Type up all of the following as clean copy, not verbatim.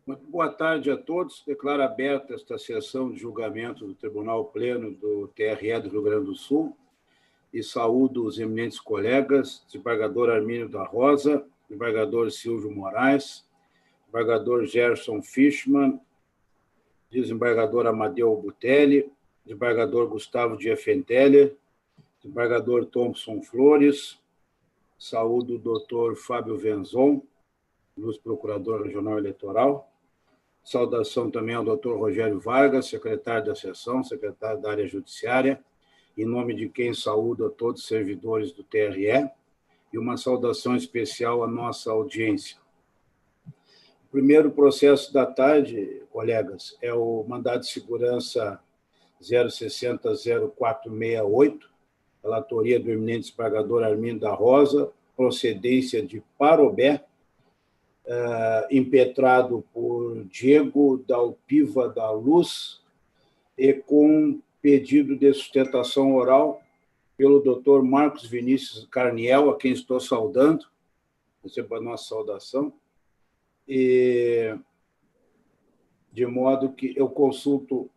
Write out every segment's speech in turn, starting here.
Muito boa tarde a todos. Declaro aberta esta sessão de julgamento do Tribunal Pleno do TRE do Rio Grande do Sul e saúdo os eminentes colegas, desembargador Armínio da Rosa, desembargador Silvio Moraes, desembargador Gerson Fischmann, desembargador Amadeu Butelli, desembargador Gustavo Diefenteller, desembargador Thompson Flores, saúdo o doutor Fábio Venzon, nosso procurador regional eleitoral. Saudação também ao doutor Rogério Vargas, secretário da sessão, secretário da área judiciária, em nome de quem saúdo a todos os servidores do TRE, e uma saudação especial à nossa audiência. O primeiro processo da tarde, colegas, é o mandado de segurança 060-0468, relatoria do eminente desembargador Armínio da Rosa, procedência de Parobé, impetrado por Diego Dalpiva da Luz e com pedido de sustentação oral pelo doutor Marcos Vinícius Carniel, a quem estou saudando, receba a nossa saudação, e de modo que eu consulto,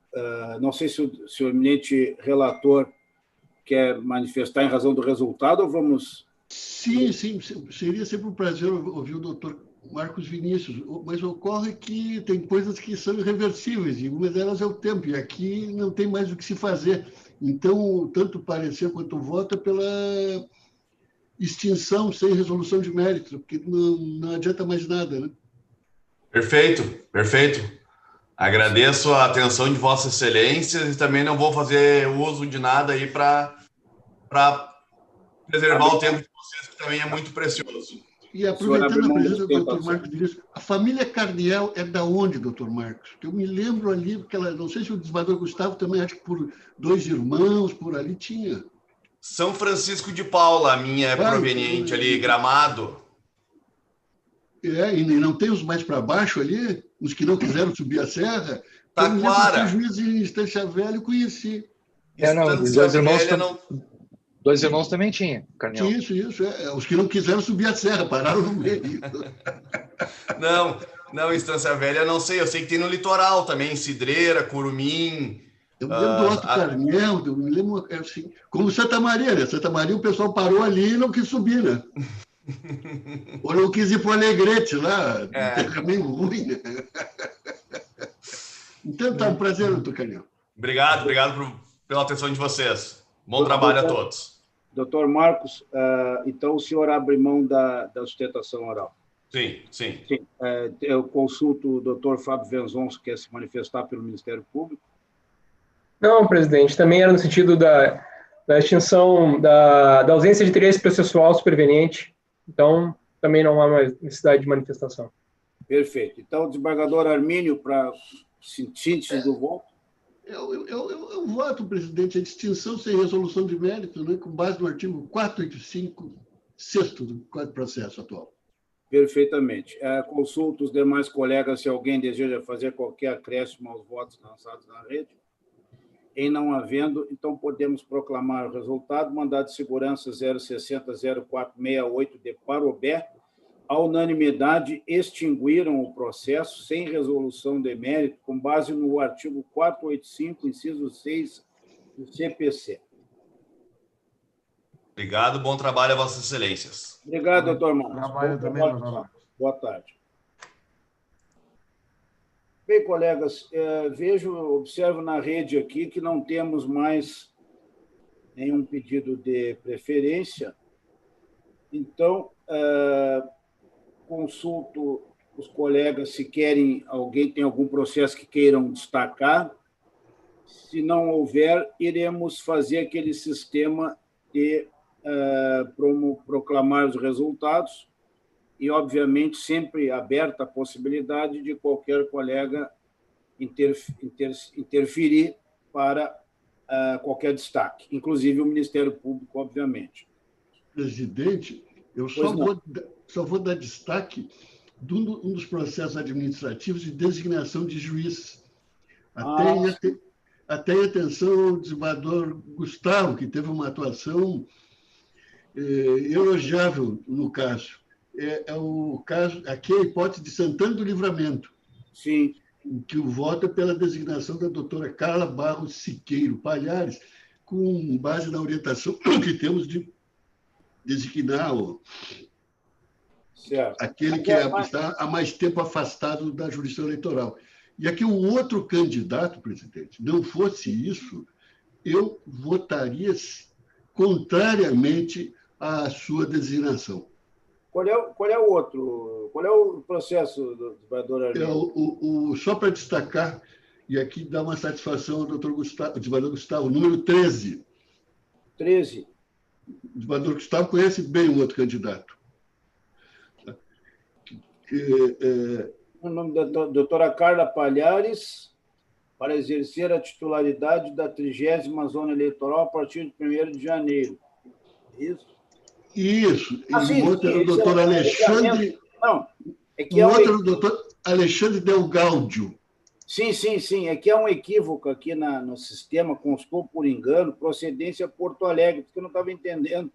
não sei se o eminente relator quer manifestar em razão do resultado ou vamos... Sim, seria sempre um prazer ouvir o doutor Marcos Vinícius, mas ocorre que tem coisas que são irreversíveis, e uma delas é o tempo, e aqui não tem mais o que se fazer. Então, tanto o parecer quanto o voto é pela extinção sem resolução de mérito, porque não adianta mais nada, né? Perfeito, perfeito. Agradeço a atenção de Vossa Excelência e também não vou fazer uso de nada aí para preservar o tempo de vocês, que também é muito precioso. E aproveitando a presença do doutor Marcos Vinícius, a família Carniel é da onde, doutor Marcos? Eu me lembro ali, porque ela, não sei se o desembargador Gustavo também, acho que por 2 irmãos, por ali tinha. São Francisco de Paula, a minha é proveniente ali, Gramado. E não tem os mais para baixo ali, os que não quiseram subir a serra? Taquara. Eu juiz em Estância Velha, eu conheci. Os dois irmãos também tinha, Carniel. Isso. Os que não quiseram subir a serra, pararam no meio. Não, Estância Velha, não sei. Eu sei que tem no litoral também, Cidreira, Curumim. Eu me lembro do Alto Carniel, eu me lembro assim, como Santa Maria, né? Santa Maria o pessoal parou ali e não quis subir, né? Ou não quis ir para o Alegrete lá, terra meio ruim, né? Então tá, um prazer, doutor Carniel. Obrigado pela atenção de vocês. Bom trabalho a todos. Doutor Marcos, então o senhor abre mão da sustentação oral? Sim. Eu consulto o doutor Fábio Venzon, se quer se manifestar pelo Ministério Público. Não, presidente, também era no sentido da extinção, da ausência de interesse processual superveniente, então também não há mais necessidade de manifestação. Perfeito. Então, o desembargador Armínio, para síntese do voto. Eu voto, presidente, a extinção sem resolução de mérito, né, com base no artigo 485, 6º do Código de Processo atual. Perfeitamente. Consulto os demais colegas se alguém deseja fazer qualquer acréscimo aos votos lançados na rede. Em não havendo, então podemos proclamar o resultado. Mandado de segurança 060-0468 de Parobé. A unanimidade extinguiram o processo sem resolução de mérito, com base no artigo 485, inciso 6 do CPC. Obrigado, bom trabalho a Vossas Excelências. Obrigado, doutor Marcos. Trabalho também, doutor Marcos. Boa tarde. Bem, colegas, observo na rede aqui que não temos mais nenhum pedido de preferência. Então, consulto os colegas se alguém tem algum processo que queiram destacar. Se não houver, iremos fazer aquele sistema de proclamar os resultados e, obviamente, sempre aberta a possibilidade de qualquer colega interferir para qualquer destaque, inclusive o Ministério Público, obviamente. Presidente, eu só vou dar destaque de um dos processos administrativos de designação de juiz. Até em atenção ao desembargador Gustavo, que teve uma atuação elogiável no caso. É o caso, aqui é a hipótese de Santana do Livramento. Sim. Em que o voto é pela designação da doutora Carla Barros Siqueiro Palhares, com base na orientação que temos de designar aquele que está há mais tempo afastado da jurisdição eleitoral. E aqui um outro candidato, presidente, não fosse isso, eu votaria contrariamente à sua designação. Qual é o outro? Qual é o processo do desembargador Arminio? Só para destacar, e aqui dá uma satisfação ao doutor Gustavo, desembargador Gustavo, número 13. 13. O desembargador Gustavo conhece bem o outro candidato. O nome da doutora Carla Palhares, para exercer a titularidade da 30ª Zona Eleitoral a partir de 1º de janeiro. Isso? Isso. E o outro era o doutor Alexandre... Não, o outro era o doutor Alexandre Del Gaudio. Sim. É que há um equívoco aqui no sistema, constou por engano, procedência Porto Alegre, porque eu não estava entendendo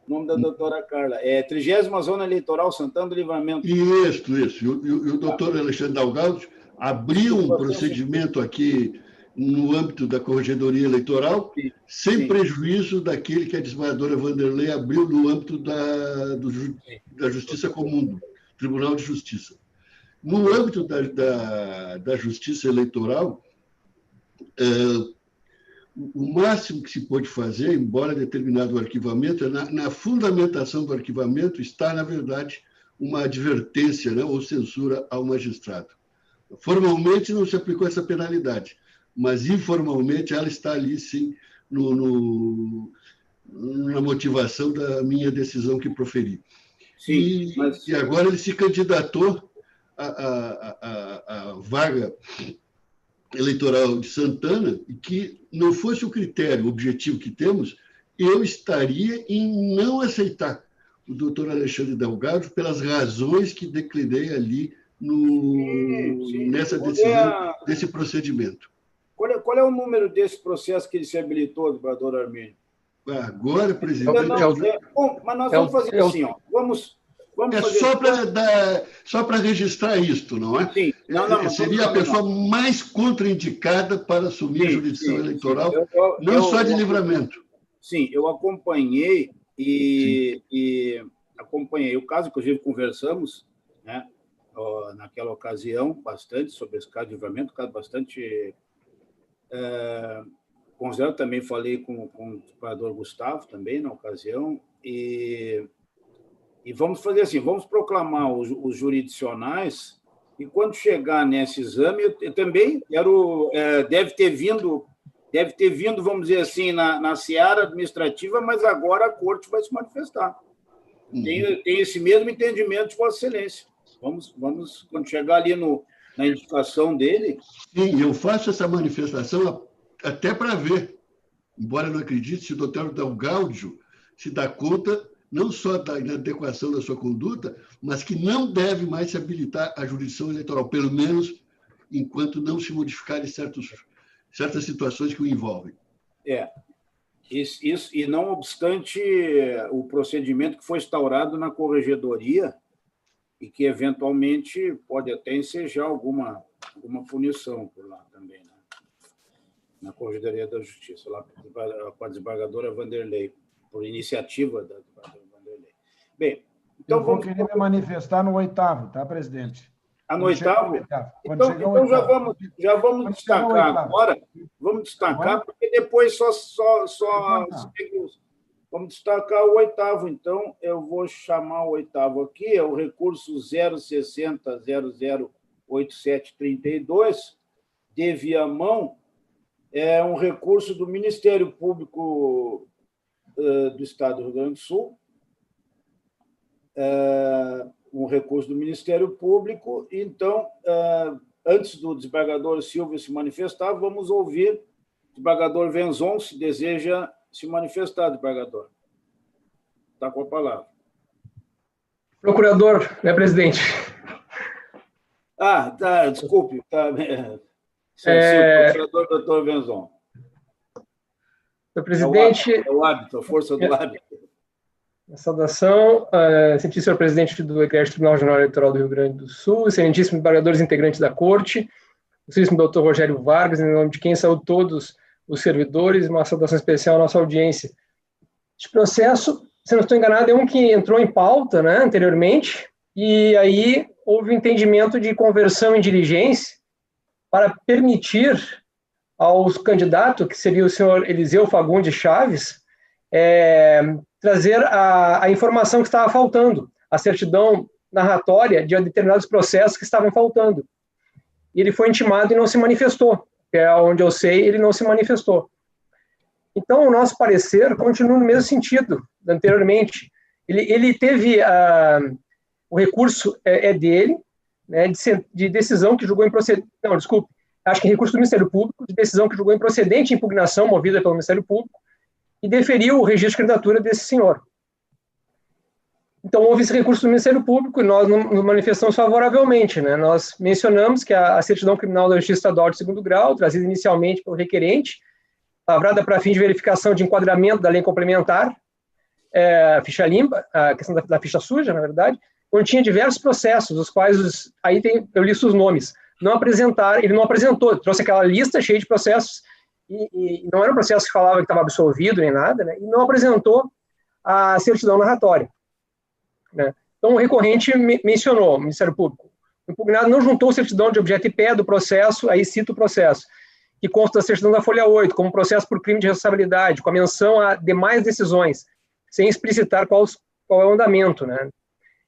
o nome da doutora Carla. É 30ª Zona Eleitoral, Santana do Livramento. Isso. E o doutor Alexandre Del Gaudio abriu um procedimento aqui no âmbito da Corregedoria Eleitoral, sem prejuízo daquele que a desembargadora Vanderlei abriu no âmbito da Justiça Comum, do Tribunal de Justiça. No âmbito da Justiça Eleitoral, o máximo que se pode fazer, embora determinado o arquivamento, na fundamentação do arquivamento está, na verdade, uma advertência, né, ou censura ao magistrado. Formalmente não se aplicou essa penalidade, mas informalmente ela está ali, sim, na motivação da minha decisão que proferi. Sim, e agora ele se candidatou à vaga eleitoral de Santana, e que não fosse o critério objetivo que temos, eu estaria em não aceitar o doutor Alexandre Del Gaudio pelas razões que declinei ali nessa decisão, desse procedimento. Qual é o número desse processo que ele se habilitou, desembargador Arminio? Agora, presidente... Mas nós vamos fazer assim, ó. Vamos fazer... Só para registrar isto, não é? Sim. Não, seria a pessoa mais contraindicada para assumir a jurisdição eleitoral, não só de Livramento. Sim, eu acompanhei e acompanhei o caso, inclusive conversamos, né, naquela ocasião, bastante sobre esse caso de Livramento, um caso bastante... considero, também falei com o desembargador Gustavo, também, na ocasião, e vamos fazer assim, vamos proclamar os jurisdicionais, e quando chegar nesse exame, eu também quero... deve ter vindo, vamos dizer assim, na seara administrativa, mas agora a corte vai se manifestar. Tem esse mesmo entendimento de Vossa Excelência. Vamos quando chegar ali na indicação dele... Sim, eu faço essa manifestação até para ver, embora não acredite, se o doutor Del Gaudio se dá conta não só da inadequação da sua conduta, mas que não deve mais se habilitar à jurisdição eleitoral, pelo menos enquanto não se modificarem certas situações que o envolvem. Isso, e não obstante o procedimento que foi instaurado na Corregedoria e que, eventualmente, pode até ensejar alguma punição por lá também, né? Na Corregedoria da Justiça, lá com a desembargadora Vanderlei, por iniciativa da desembargadora Vanderlei. Bem, então eu vou querer me manifestar no 8º, tá, presidente? No 8º? Então já vamos destacar agora. Vamos destacar, porque depois vamos destacar o 8º. Então, eu vou chamar o 8º aqui, é o recurso 060008732, de Viamão. É um recurso do Ministério Público do Estado do Rio Grande do Sul, um recurso do Ministério Público. Então, antes do desembargador Silva se manifestar, vamos ouvir o desembargador Venzon, se deseja se manifestar, desembargador. Está com a palavra. Procurador, né, presidente? Tá, desculpe. Tá, procurador doutor Venzon. Senhor presidente... É o hábito, a força do hábito. Saudação, excelentíssimo senhor presidente do Eclesiástico Tribunal Regional Eleitoral do Rio Grande do Sul, excelentíssimos desembargadores integrantes da Corte, excelentíssimo doutor Rogério Vargas, em nome de quem saúdo todos os servidores, uma saudação especial à nossa audiência. Este processo, se não estou enganado, é um que entrou em pauta, né, anteriormente, e aí houve um entendimento de conversão em diligência para permitir aos candidatos, que seria o senhor Eliseu Fagundes Chaves, trazer a informação que estava faltando, a certidão narratória de determinados processos que estavam faltando. E ele foi intimado e não se manifestou, que é onde eu sei, ele não se manifestou. Então, o nosso parecer continua no mesmo sentido, anteriormente. Ele teve, o recurso dele, né, de decisão que julgou improcedente, não, desculpe, acho que é recurso do Ministério Público, de decisão que julgou improcedente impugnação movida pelo Ministério Público, e deferiu o registro de candidatura desse senhor. Então, houve esse recurso do Ministério Público e nós nos manifestamos favoravelmente, né? Nós mencionamos que a certidão criminal da Justiça Estadual de segundo grau, trazida inicialmente pelo requerente, lavrada para fim de verificação de enquadramento da lei complementar, ficha limpa, a questão da ficha suja, na verdade, continha diversos processos, os quais, eu listo os nomes, ele não apresentou, trouxe aquela lista cheia de processos, e não era um processo que falava que estava absolvido nem nada, né, e não apresentou a certidão narratória. Né. Então, o recorrente mencionou, o Ministério Público, o impugnado não juntou certidão de objeto e pé do processo, aí cita o processo, que consta da certidão da folha 8, como processo por crime de responsabilidade, com a menção a demais decisões, sem explicitar qual é o andamento. Né.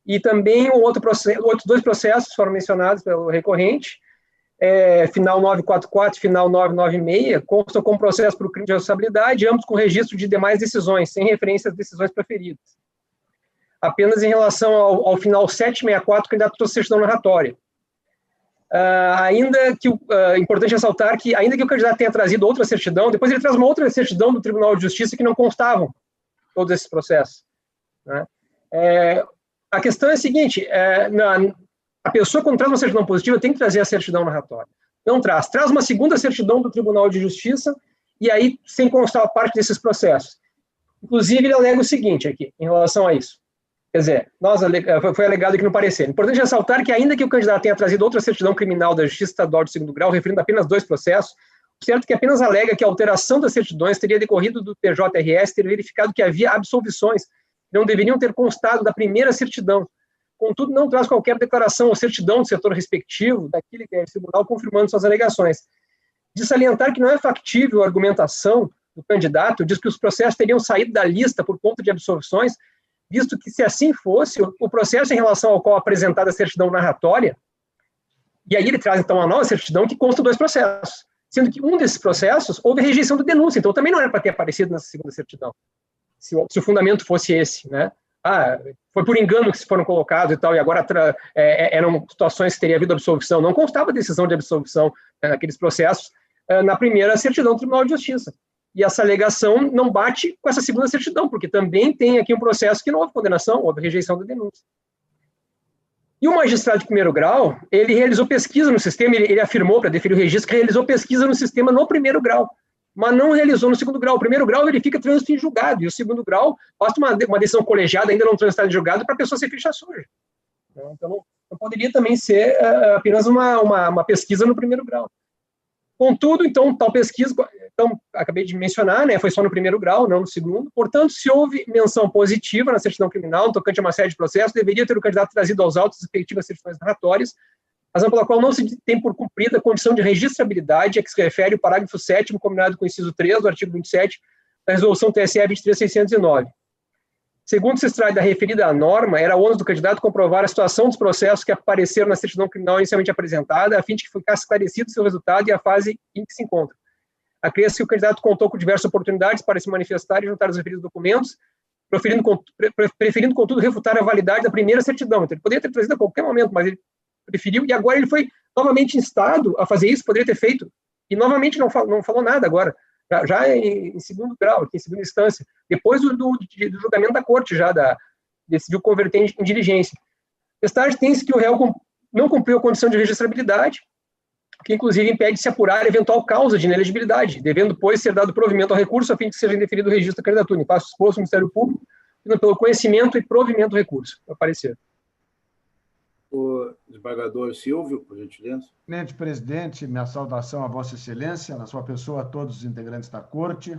E também outros dois processos foram mencionados pelo recorrente, final 944 e final 996, constam como processo por crime de responsabilidade, ambos com registro de demais decisões, sem referência às decisões proferidas. Apenas em relação ao final 764, o candidato trouxe certidão narratória. Importante ressaltar que, ainda que o candidato tenha trazido outra certidão, depois ele traz uma outra certidão do Tribunal de Justiça que não constavam todos esses processos. Né? A questão é a seguinte, a pessoa, quando traz uma certidão positiva, tem que trazer a certidão narratória. Não traz uma segunda certidão do Tribunal de Justiça, e aí, sem constar parte desses processos. Inclusive, ele alega o seguinte aqui, em relação a isso. Quer dizer, foi alegado aqui no parecer. Importante ressaltar que, ainda que o candidato tenha trazido outra certidão criminal da Justiça Estadual de segundo grau, referindo apenas 2 processos, o certo é que apenas alega que a alteração das certidões teria decorrido do PJRS ter verificado que havia absolvições que não deveriam ter constado da primeira certidão. Contudo, não traz qualquer declaração ou certidão do setor respectivo daquele que é o tribunal confirmando suas alegações. De salientar que não é factível a argumentação do candidato, diz que os processos teriam saído da lista por conta de absolvições, visto que, se assim fosse, o processo em relação ao qual apresentada a certidão narratória, e aí ele traz, então, uma nova certidão que consta 2 processos, sendo que um desses processos houve rejeição da denúncia, então também não era para ter aparecido nessa segunda certidão, se o fundamento fosse esse, né? Foi por engano que se foram colocados e tal, e agora eram situações que teria havido absolvição. Não constava decisão de absolvição naqueles processos na primeira certidão do Tribunal de Justiça. E essa alegação não bate com essa segunda certidão, porque também tem aqui um processo que não houve condenação, houve rejeição da denúncia. E o magistrado de primeiro grau, ele realizou pesquisa no sistema, ele afirmou, para deferir o registro, que realizou pesquisa no sistema no primeiro grau, mas não realizou no segundo grau. O primeiro grau verifica trânsito em julgado, e o segundo grau basta uma decisão colegiada, ainda não transitada em julgado, para a pessoa ser ficha suja. Então, não poderia também ser apenas uma pesquisa no primeiro grau. Contudo, então, tal pesquisa, acabei de mencionar, né, foi só no primeiro grau, não no segundo. Portanto, se houve menção positiva na certidão criminal, no tocante a uma série de processos, deveria ter o candidato trazido aos autos as respectivas certidões narratórias, razão pela qual não se tem por cumprida a condição de registrabilidade a que se refere o parágrafo 7º, combinado com o inciso 3 do artigo 27 da resolução TSE 23.609. Segundo se extrai da referida norma, era ônus do candidato comprovar a situação dos processos que apareceram na certidão criminal inicialmente apresentada, a fim de que ficasse esclarecido seu resultado e a fase em que se encontra. Acresce que o candidato contou com diversas oportunidades para se manifestar e juntar os referidos documentos, preferindo, contudo, refutar a validade da primeira certidão. Então, ele poderia ter trazido a qualquer momento, mas ele preferiu, e agora ele foi novamente instado a fazer isso, poderia ter feito, e novamente não falou nada agora, já em segundo grau, aqui em segunda instância, depois do julgamento da corte, decidiu converter em diligência. Mais tarde, tem-se que o réu não cumpriu a condição de registrabilidade, que inclusive impede de se apurar eventual causa de inelegibilidade, devendo, pois, ser dado provimento ao recurso a fim de que seja indeferido o registro da candidatura. Em passo exposto, o Ministério Público pelo conhecimento e provimento do recurso, ao parecer. O desembargador Silvio, por gentileza. Excelente presidente, minha saudação a Vossa Excelência, na sua pessoa, a todos os integrantes da Corte,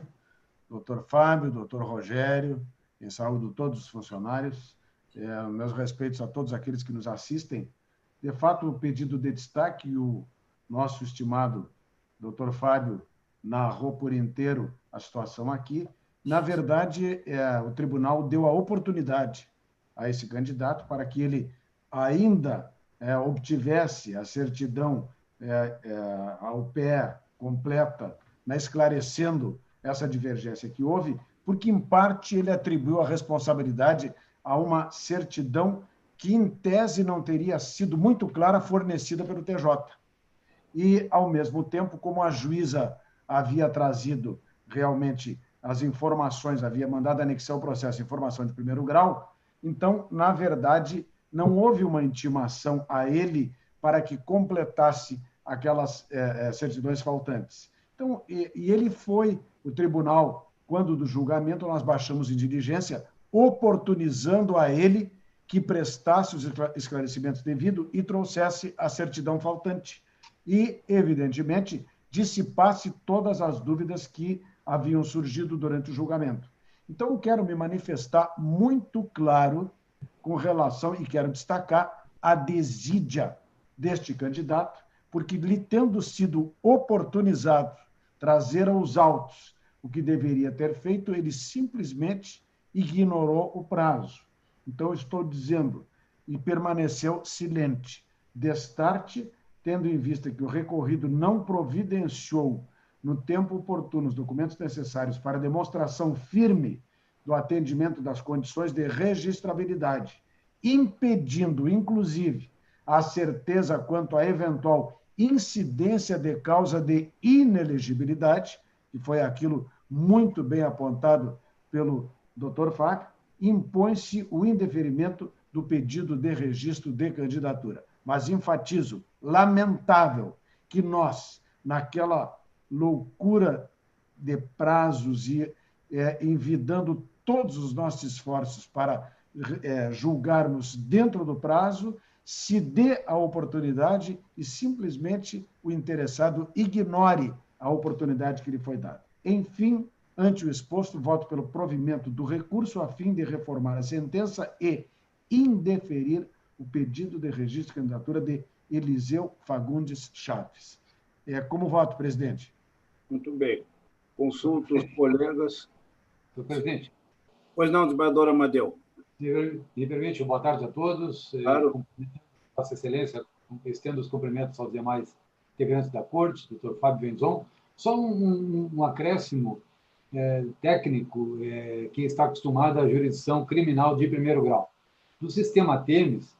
doutor Fábio, doutor Rogério, em saúde todos os funcionários, meus respeitos a todos aqueles que nos assistem. De fato, o pedido de destaque, o nosso estimado doutor Fábio narrou por inteiro a situação aqui. Na verdade, o tribunal deu a oportunidade a esse candidato para que ele ainda obtivesse a certidão ao pé completa, esclarecendo essa divergência que houve, porque, em parte, ele atribuiu a responsabilidade a uma certidão que, em tese, não teria sido muito clara fornecida pelo TJ. E, ao mesmo tempo, como a juíza havia trazido realmente as informações, havia mandado anexar o processo de informação de primeiro grau, então, na verdade, não houve uma intimação a ele para que completasse aquelas certidões faltantes. Então, e ele foi, o tribunal, quando do julgamento, nós baixamos em diligência, oportunizando a ele que prestasse os esclarecimentos devidos e trouxesse a certidão faltante. E, evidentemente, dissipasse todas as dúvidas que haviam surgido durante o julgamento. Então, eu quero me manifestar muito claro com relação, e quero destacar, a desídia deste candidato, porque, lhe tendo sido oportunizado trazer aos autos o que deveria ter feito, ele simplesmente ignorou o prazo. Então, estou dizendo, e permaneceu silente. Destarte, tendo em vista que o recorrido não providenciou no tempo oportuno os documentos necessários para demonstração firme do atendimento das condições de registrabilidade, impedindo, inclusive, a certeza quanto à eventual incidência de causa de inelegibilidade, que foi aquilo muito bem apontado pelo Dr. Fábio, impõe-se o indeferimento do pedido de registro de candidatura. Mas enfatizo, lamentável que nós, naquela loucura de prazos e envidando todos os nossos esforços para julgarmos dentro do prazo, se dê a oportunidade e simplesmente o interessado ignore a oportunidade que lhe foi dada. Enfim, ante o exposto, voto pelo provimento do recurso a fim de reformar a sentença e indeferir o pedido de registro de candidatura de Eliseu Fagundes Chaves. Como voto, presidente? Muito bem. Consulto os colegas. Senhor presidente. Pois não, desembargador Amadeu. Me permite, boa tarde a todos. Claro. Vossa Excelência, estendo os cumprimentos aos demais integrantes da Corte, doutor Fábio Venzon. Só um acréscimo técnico que está acostumado à jurisdição criminal de primeiro grau. No sistema Temes,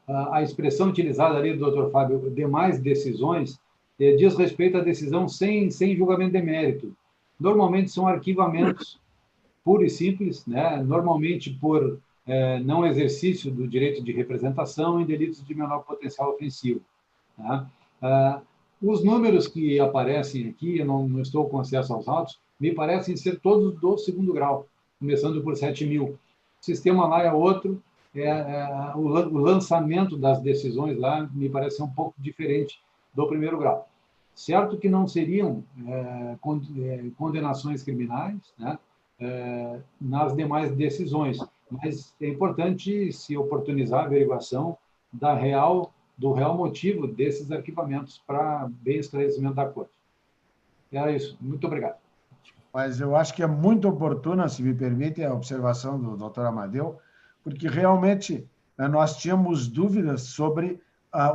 a expressão utilizada ali do doutor Fábio, demais decisões, diz respeito à decisão sem julgamento de mérito. Normalmente são arquivamentos puro e simples, né? Normalmente por não exercício do direito de representação em delitos de menor potencial ofensivo. Tá? Os números que aparecem aqui, eu não estou com acesso aos autos, me parecem ser todos do segundo grau, começando por 7.000. O sistema lá é outro, o lançamento das decisões lá me parece um pouco diferente do primeiro grau. Certo que não seriam condenações criminais, né, nas demais decisões, mas é importante se oportunizar a averiguação do real motivo desses arquivamentos para bem esclarecimento da Corte. Era isso. Muito obrigado. Mas eu acho que é muito oportuna, se me permite, a observação do doutor Amadeu, porque realmente nós tínhamos dúvidas sobre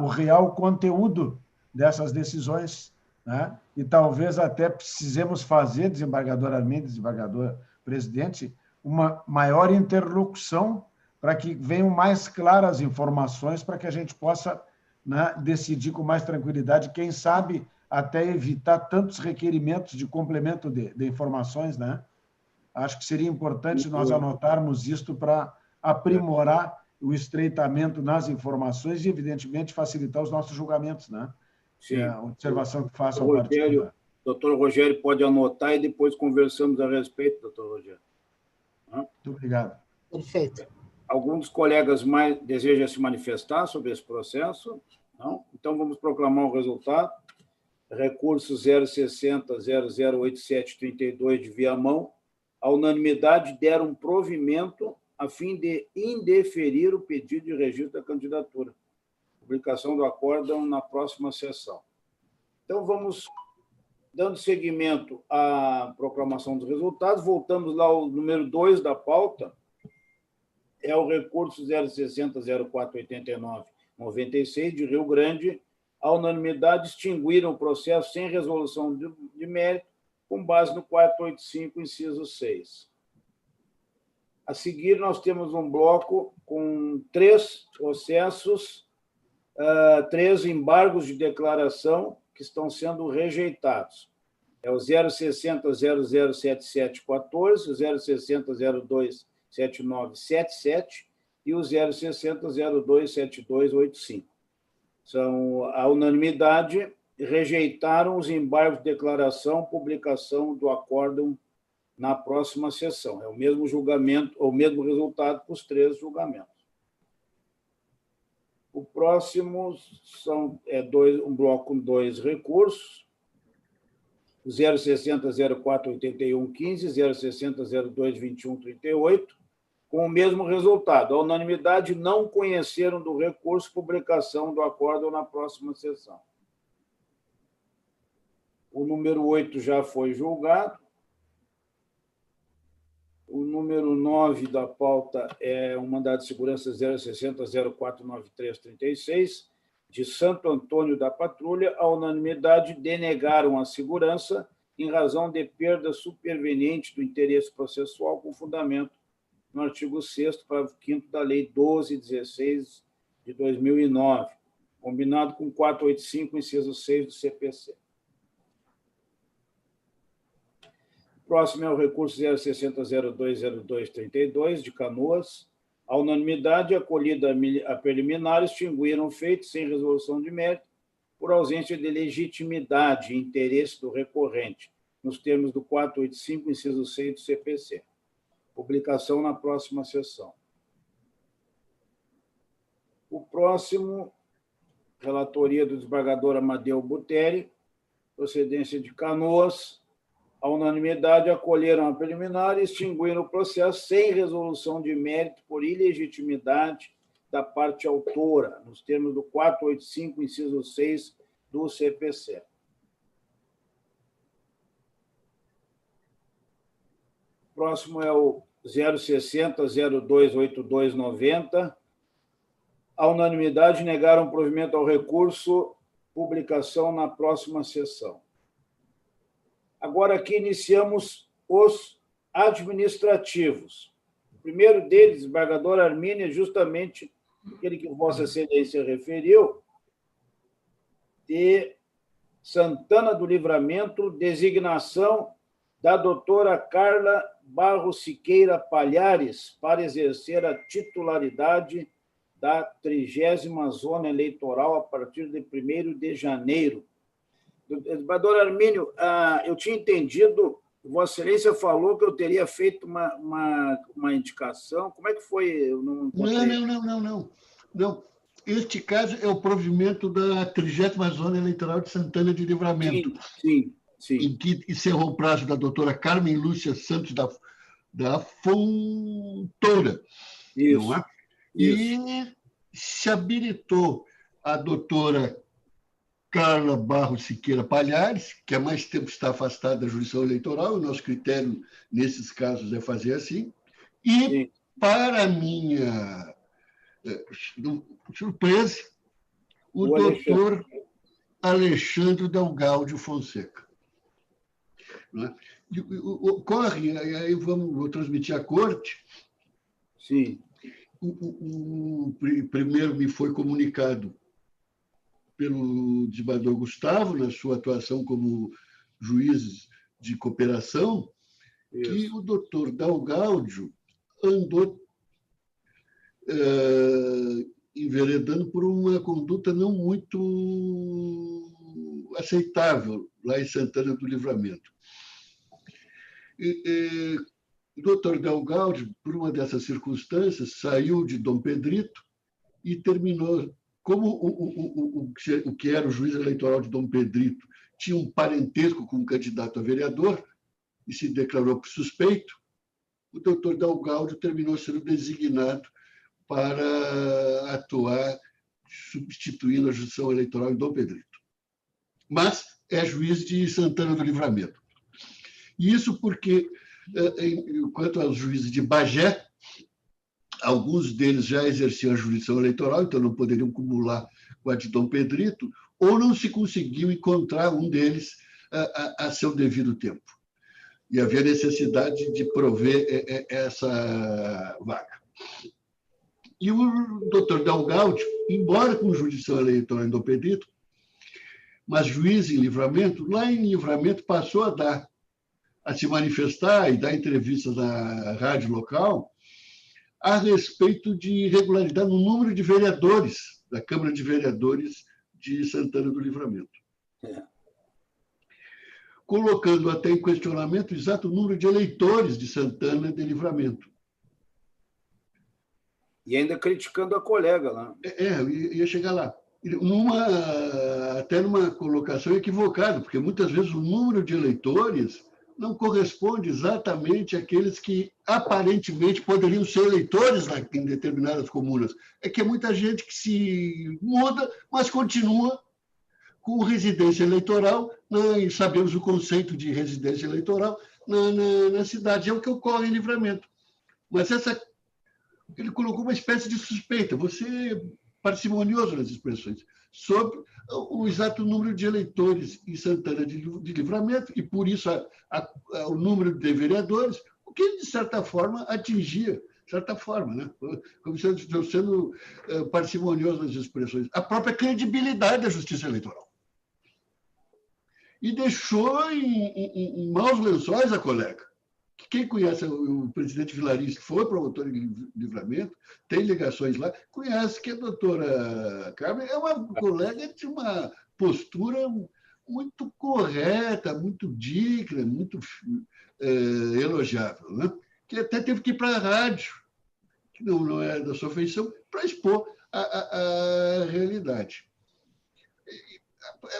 o real conteúdo dessas decisões, né? E talvez até precisemos fazer, desembargador Armindo, desembargador presidente, uma maior interlocução para que venham mais claras informações para que a gente possa, né, decidir com mais tranquilidade, quem sabe até evitar tantos requerimentos de complemento de informações, né? Acho que seria importante nós anotarmos isto para aprimorar o estreitamento nas informações e, evidentemente, facilitar os nossos julgamentos, né? Sim. A observação que façam ao partido. Doutor Rogério pode anotar e depois conversamos a respeito, doutor Rogério. Muito obrigado. Perfeito. Algum dos colegas mais deseja se manifestar sobre esse processo? Não? Então, vamos proclamar o resultado. Recurso 060.008732 de Viamão. A unanimidade deram provimento a fim de indeferir o pedido de registro da candidatura. Publicação do acórdão na próxima sessão. Então, vamos dando seguimento à proclamação dos resultados. Voltamos lá ao número 2 da pauta, é o recurso 060.0489/96 de Rio Grande. A unanimidade extinguiram o processo sem resolução de mérito, com base no 485, inciso 6. A seguir, nós temos um bloco com 3 processos, 3 embargos de declaração que estão sendo rejeitados. É o 060.007714, o 060.027977 e o 060.027285. São a unanimidade, rejeitaram os embargos de declaração, publicação do acórdão na próxima sessão. É o mesmo julgamento, o mesmo resultado para os 3 julgamentos. O próximo um bloco com 2 recursos, 060.048115, 060.022138, com o mesmo resultado. A unanimidade não conheceram do recurso, publicação do acórdão na próxima sessão. O número 8 já foi julgado. O número 9 da pauta é um mandado de segurança 060.049336, de Santo Antônio da Patrulha. A unanimidade denegaram a segurança em razão de perda superveniente do interesse processual com fundamento no artigo 6º, parágrafo 5º da Lei 12.016 de 2009, combinado com 485, inciso 6 do CPC. O próximo é o recurso 060.020232, de Canoas. A unanimidade acolhida a preliminar extinguiram o feito sem resolução de mérito por ausência de legitimidade e interesse do recorrente, nos termos do 485, inciso 6 do CPC. Publicação na próxima sessão. O próximo, relatoria do desembargador Amadeu Buteri, procedência de Canoas. A unanimidade acolheram a preliminar e extinguiram o processo sem resolução de mérito por ilegitimidade da parte autora, nos termos do 485, inciso 6 do CPC. O próximo é o 060.028290. A unanimidade negaram provimento ao recurso, publicação na próxima sessão. Agora, aqui iniciamos os administrativos. O primeiro deles, desembargador Armínio, é justamente aquele que Vossa Excelência referiu, de Santana do Livramento, designação da doutora Carla Barros Siqueira Palhares para exercer a titularidade da 30ª Zona Eleitoral a partir de 1º de janeiro. Desembargador Armínio, eu tinha entendido, Vossa Excelência falou que eu teria feito uma indicação. Como é que foi? Não. Este caso é o provimento da 30ª Zona Eleitoral de Santana de Livramento. Sim. Em que encerrou o prazo da doutora Carmen Lúcia Santos da Fontoura. Isso. Não é? E se habilitou a doutora Carla Barros Siqueira Palhares, que há mais tempo está afastada da jurisdição eleitoral, o nosso critério nesses casos é fazer assim, e, sim, para minha surpresa, o doutor Alexandre Delgado Fonseca. Não é? Ocorre, aí vou transmitir à corte. Sim. Primeiro me foi comunicado pelo desembargador Gustavo, na sua atuação como juiz de cooperação, que o doutor Dalgáudio andou enveredando por uma conduta não muito aceitável lá em Santana do Livramento. O doutor Delgaudio, por uma dessas circunstâncias, saiu de Dom Pedrito e terminou, como o que era o juiz eleitoral de Dom Pedrito tinha um parentesco com um candidato a vereador e se declarou suspeito, o doutor Delgaudio terminou sendo designado para atuar substituindo a jurisdição eleitoral em Dom Pedrito. Mas é juiz de Santana do Livramento. E isso porque, quanto aos juízes de Bagé, alguns deles já exerciam a jurisdição eleitoral, então não poderiam acumular com a de Dom Pedrito, ou não se conseguiu encontrar um deles a seu devido tempo. E havia necessidade de prover essa vaga. E o doutor Delgaudio, embora com jurisdição eleitoral em Dom Pedrito, mas juiz em Livramento, lá em Livramento passou a se manifestar e dar entrevistas na rádio local a respeito de irregularidade no número de vereadores da Câmara de Vereadores de Santana do Livramento. Colocando até em questionamento o exato número de eleitores de Santana de Livramento. E ainda criticando a colega lá. Eu ia chegar lá. Até numa colocação equivocada, porque muitas vezes o número de eleitores não corresponde exatamente àqueles que aparentemente poderiam ser eleitores em determinadas comunas. É que é muita gente que se muda, mas continua com residência eleitoral, e sabemos o conceito de residência eleitoral na cidade. É o que ocorre em Livramento. Mas ele colocou uma espécie de suspeita, você parcimonioso nas expressões, sobre o exato número de eleitores em Santana de Livramento, e, por isso, o número de vereadores, o que, de certa forma, atingia, de certa forma, né? Como se eu estou sendo parcimonioso nas expressões, a própria credibilidade da justiça eleitoral. E deixou em maus lençóis a colega. Quem conhece o presidente Vilaris, que foi promotor em Livramento, tem ligações lá, conhece que a doutora Carmen é uma colega de uma postura muito correta, muito digna, muito elogiável, né? Que até teve que ir para a rádio, que não é da sua feição, para expor a realidade.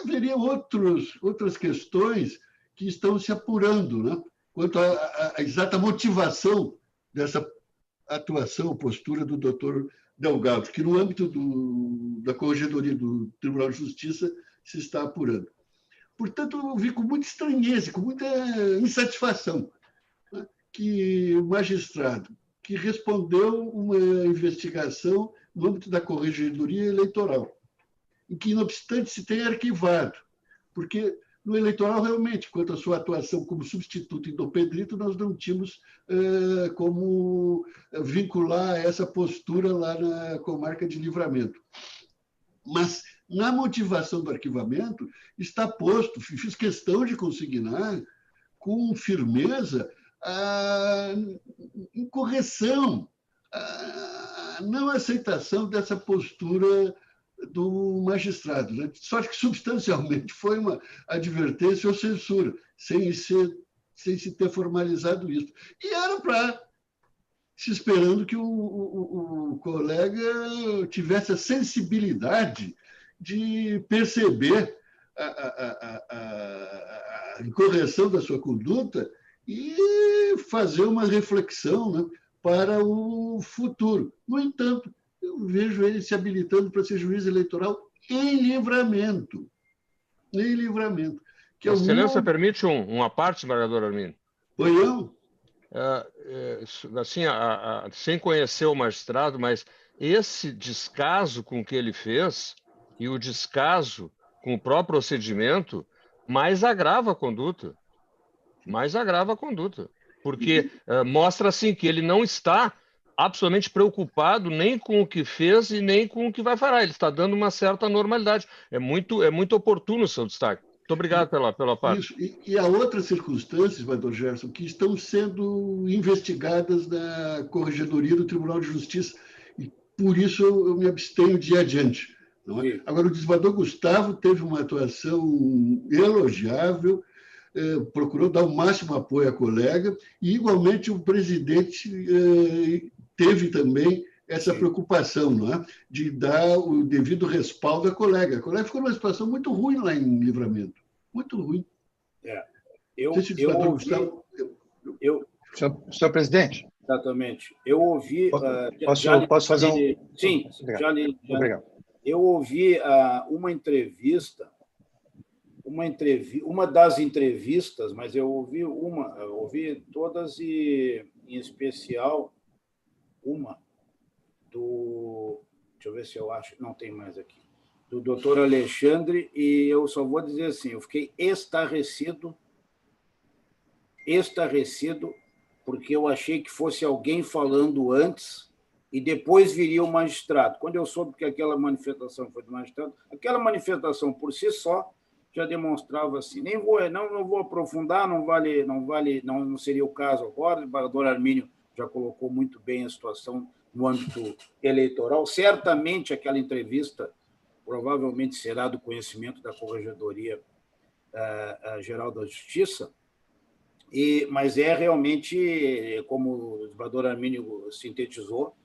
Haveria outras questões que estão se apurando, né? Quanto à exata motivação dessa atuação, postura do doutor Delgaudio, que no âmbito da Corregedoria do Tribunal de Justiça se está apurando. Portanto, eu vi com muita estranheza, com muita insatisfação, né, que o magistrado que respondeu uma investigação no âmbito da Corregedoria Eleitoral, e que, não obstante, se tenha arquivado, porque no eleitoral, realmente, quanto à sua atuação como substituto em Dom Pedrito, nós não tínhamos como vincular essa postura lá na comarca de Livramento. Mas, na motivação do arquivamento, está posto, fiz questão de consignar com firmeza a incorreção, a não aceitação dessa postura do magistrado, né? Só que substancialmente foi uma advertência ou censura, sem se ter formalizado isso. E era para se esperando que o colega tivesse a sensibilidade de perceber a incorreção da sua conduta e fazer uma reflexão, né, para o futuro. No entanto, eu vejo ele se habilitando para ser juiz eleitoral em Livramento. Em Livramento. Que Excelência, permite uma parte, vereador Arminio? Foi eu? Assim, sem conhecer o magistrado, mas esse descaso com que ele fez e o descaso com o próprio procedimento mais agrava a conduta. Mais agrava a conduta. Porque mostra, assim, que ele não está absolutamente preocupado nem com o que fez e nem com o que vai fazer. Ele está dando uma certa normalidade. É muito oportuno o seu destaque. Muito obrigado pela parte. Isso. E há outras circunstâncias, Dr. Gerson, que estão sendo investigadas na Corregedoria do Tribunal de Justiça, e por isso eu me abstenho de ir adiante. Não é? Agora, o desembargador Gustavo teve uma atuação elogiável, procurou dar o máximo apoio à colega, e, igualmente, o presidente teve também essa preocupação, não é? De dar o devido respaldo à colega. A colega ficou numa situação muito ruim lá em Livramento. Muito ruim. Senhor presidente. Exatamente. Eu ouvi... Posso fazer um... Sim, Obrigado. Eu ouvi uma entrevista, uma das entrevistas, mas eu ouvi todas e, em especial, uma deixa eu ver se eu acho, não tem mais aqui, do doutor Alexandre, e eu só vou dizer assim, eu fiquei estarrecido, porque eu achei que fosse alguém falando antes e depois viria o magistrado. Quando eu soube que aquela manifestação foi do magistrado, aquela manifestação por si só já demonstrava assim, não vou aprofundar, não seria o caso agora, o desembargador Armínio já colocou muito bem a situação no âmbito eleitoral. Certamente aquela entrevista provavelmente será do conhecimento da Corregedoria Geral da Justiça, mas é realmente, como o desembargador Armínio sintetizou,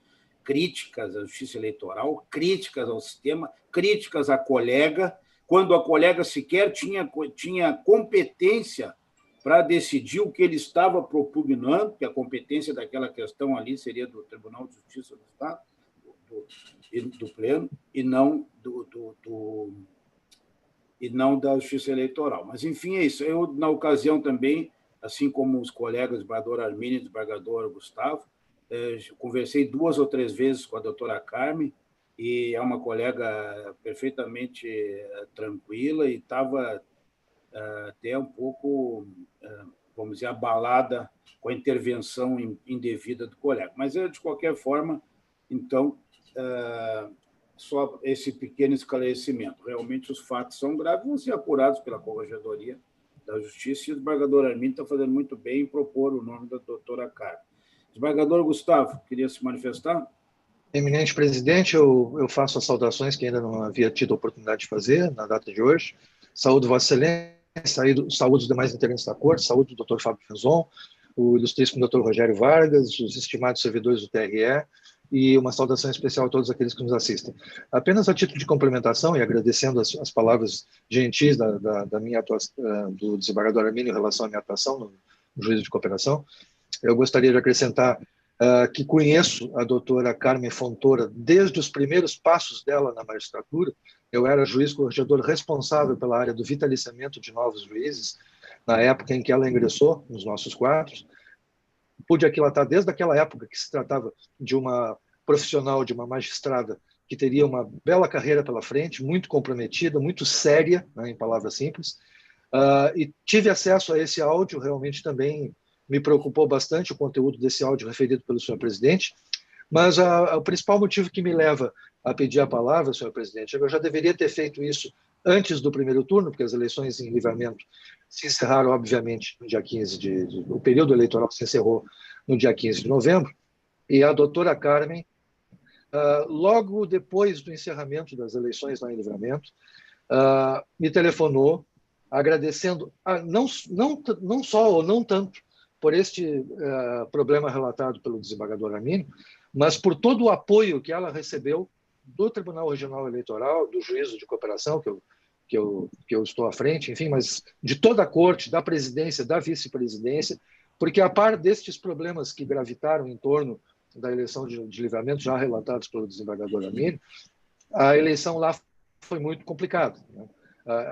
críticas à justiça eleitoral, críticas ao sistema, críticas à colega, quando a colega sequer tinha competência para decidir o que ele estava propugnando, que a competência daquela questão ali seria do Tribunal de Justiça do Estado, do Pleno, e não da Justiça Eleitoral. Mas, enfim, é isso. Eu, na ocasião também, assim como os colegas, o desembargador Armínio e o desembargador Gustavo, conversei 2 ou 3 vezes com a doutora Carmen, e é uma colega perfeitamente tranquila e estava até um pouco, vamos dizer, abalada com a intervenção indevida do colega. Mas, de qualquer forma, então, só esse pequeno esclarecimento. Realmente, os fatos são graves, vão ser apurados pela Corregedoria da Justiça, e o desembargador Armínio está fazendo muito bem em propor o nome da doutora Carmen. Desembargador Gustavo, queria se manifestar? Eminente presidente, eu faço as saudações que ainda não havia tido a oportunidade de fazer na data de hoje. Saúdo Vossa Excelência, saúdo os demais integrantes da Corte, saúdo o Dr. Fábio Venzon, o ilustríssimo Dr. Rogério Vargas, os estimados servidores do TRE, e uma saudação especial a todos aqueles que nos assistem. Apenas a título de complementação, e agradecendo as palavras gentis da minha atuação, do desembargador Armínio em relação à minha atuação no juízo de cooperação, eu gostaria de acrescentar que conheço a doutora Carmen Fontoura desde os primeiros passos dela na magistratura. Eu era juiz corregedor responsável pela área do vitaliciamento de novos juízes, na época em que ela ingressou nos nossos quadros. Pude aquilatar desde aquela época que se tratava de uma profissional, de uma magistrada que teria uma bela carreira pela frente, muito comprometida, muito séria, né, em palavras simples, e tive acesso a esse áudio. Realmente também me preocupou bastante o conteúdo desse áudio referido pelo senhor presidente, mas o principal motivo que me leva a pedir a palavra, senhor presidente, eu já deveria ter feito isso antes do primeiro turno, porque as eleições em Livramento se encerraram, obviamente, no dia 15 o período eleitoral se encerrou no dia 15 de novembro, e a doutora Carmen, logo depois do encerramento das eleições lá em Livramento, me telefonou agradecendo, não só ou não tanto por este problema relatado pelo desembargador Armínio, mas por todo o apoio que ela recebeu do Tribunal Regional Eleitoral, do Juízo de Cooperação, que eu estou à frente, enfim, mas de toda a Corte, da presidência, da vice-presidência, porque a par destes problemas que gravitaram em torno da eleição de Livramento, já relatados pelo desembargador Armínio, a eleição lá foi muito complicada, né?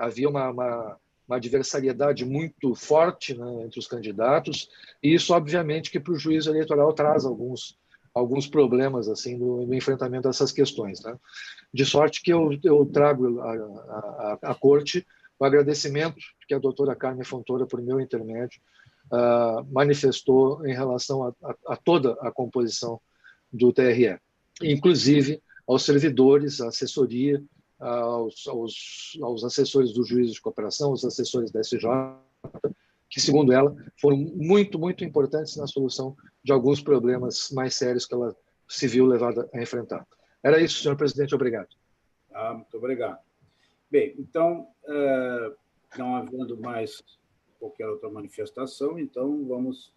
Havia uma adversariedade muito forte, né, entre os candidatos, e isso, obviamente, que para o juízo eleitoral traz alguns problemas assim no enfrentamento dessas questões, né? De sorte que eu trago à Corte o agradecimento que a doutora Carmen Fontoura, por meu intermédio, manifestou em relação a toda a composição do TRE, inclusive aos servidores, à assessoria, aos assessores do Juízo de Cooperação, aos assessores da SJ, que, segundo ela, foram muito, muito importantes na solução de alguns problemas mais sérios que ela se viu levada a enfrentar. Era isso, senhor presidente. Obrigado. Muito obrigado. Bem, então, não havendo mais qualquer outra manifestação, então vamos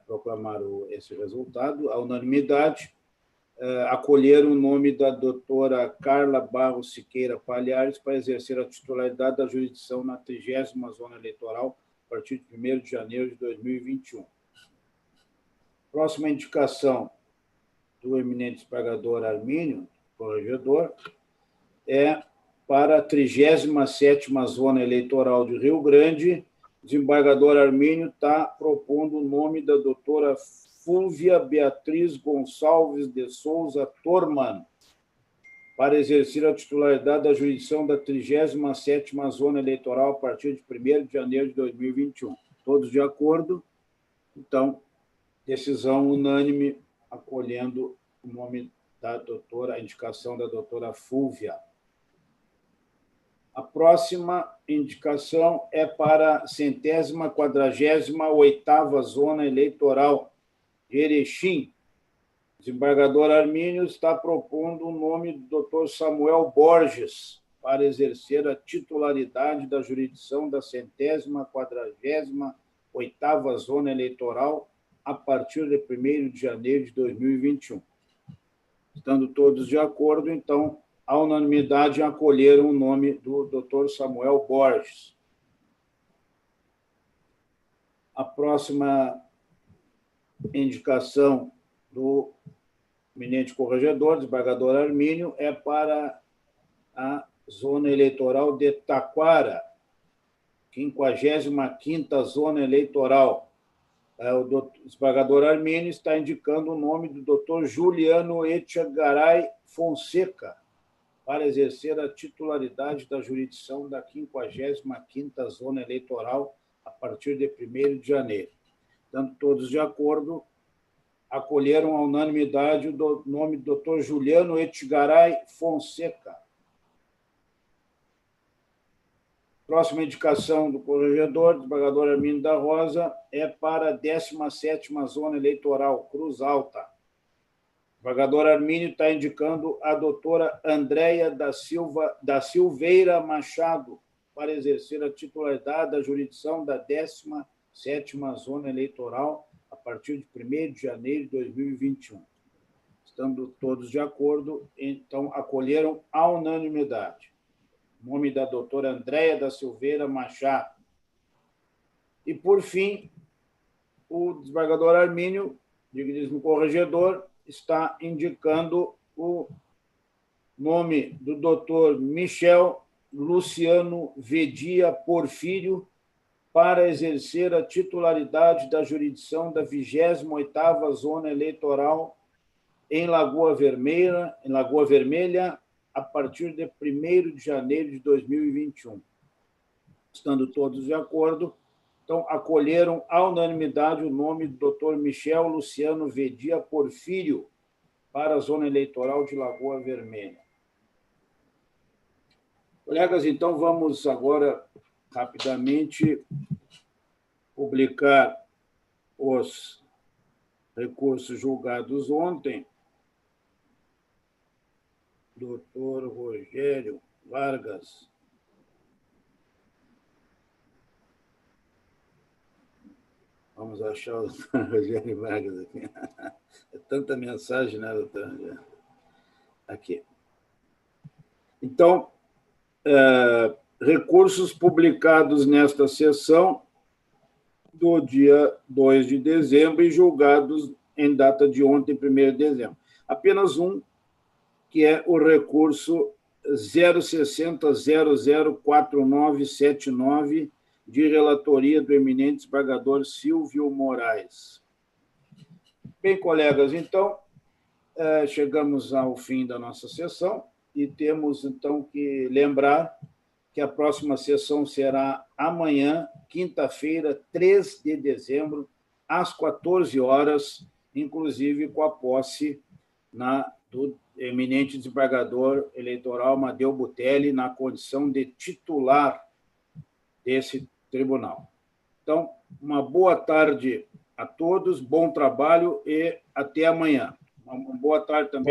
proclamar esse resultado. A unanimidade, acolher o nome da doutora Carla Barros Siqueira Palhares para exercer a titularidade da jurisdição na 30ª Zona Eleitoral, a partir de 1º de janeiro de 2021. Próxima indicação do eminente desembargador Armínio, corregedor, é para a 37ª Zona Eleitoral de Rio Grande. O desembargador Armínio está propondo o nome da doutora Fúlvia Beatriz Gonçalves de Souza Torman para exercer a titularidade da jurisdição da 37ª Zona Eleitoral a partir de 1º de janeiro de 2021. Todos de acordo? Então, decisão unânime acolhendo o nome da doutora, a indicação da doutora Fúlvia. A próxima indicação é para a 148ª Zona Eleitoral de Erechim. O desembargador Armínio está propondo o nome do doutor Samuel Borges para exercer a titularidade da jurisdição da 148ª Zona Eleitoral a partir de 1º de janeiro de 2021. Estando todos de acordo, então, a unanimidade acolheram o nome do Dr. Samuel Borges. A próxima indicação do eminente corregedor, desembargador Armínio, é para a Zona Eleitoral de Taquara, 55ª Zona Eleitoral. O desembargador Armínio está indicando o nome do Dr. Juliano Echegaray Fonseca para exercer a titularidade da jurisdição da 55ª Zona Eleitoral a partir de 1º de janeiro. Estando todos de acordo, acolheram à unanimidade o nome do Dr. Juliano Echegaray Fonseca. Próxima indicação do corregedor, desembargador Armínio da Rosa, é para a 17ª Zona Eleitoral, Cruz Alta. O desembargador Armínio está indicando a doutora Andréia da Silveira Machado para exercer a titularidade da jurisdição da 17ª Zona Eleitoral a partir de 1º de janeiro de 2021. Estando todos de acordo, então acolheram à unanimidade o nome da doutora Andréia da Silveira Machado. E, por fim, o desembargador Armínio, digníssimo corregedor, está indicando o nome do doutor Michel Luciano Vedia Porfírio para exercer a titularidade da jurisdição da 28ª Zona Eleitoral em Lagoa Vermelha, a partir de 1º de janeiro de 2021. Estando todos de acordo, então, acolheram à unanimidade o nome do Dr. Michel Luciano Vedia Porfírio para a Zona Eleitoral de Lagoa Vermelha. Colegas, então, vamos agora, rapidamente, publicar os recursos julgados ontem. Doutor Rogério Vargas. Vamos achar o doutor Rogério Vargas aqui. É tanta mensagem, né, doutor Rogério? Aqui. Então, recursos publicados nesta sessão do dia 2 de dezembro e julgados em data de ontem, 1º de dezembro. Apenas um, que é o recurso 060004979, de relatoria do eminente desembargador Silvio Moraes. Bem, colegas, então, chegamos ao fim da nossa sessão e temos, então, que lembrar que a próxima sessão será amanhã, quinta-feira, 3 de dezembro, às 14 horas, inclusive com a posse do eminente desembargador eleitoral Amadeu Butelli na condição de titular desse tribunal. Então, uma boa tarde a todos, bom trabalho e até amanhã. Uma boa tarde também.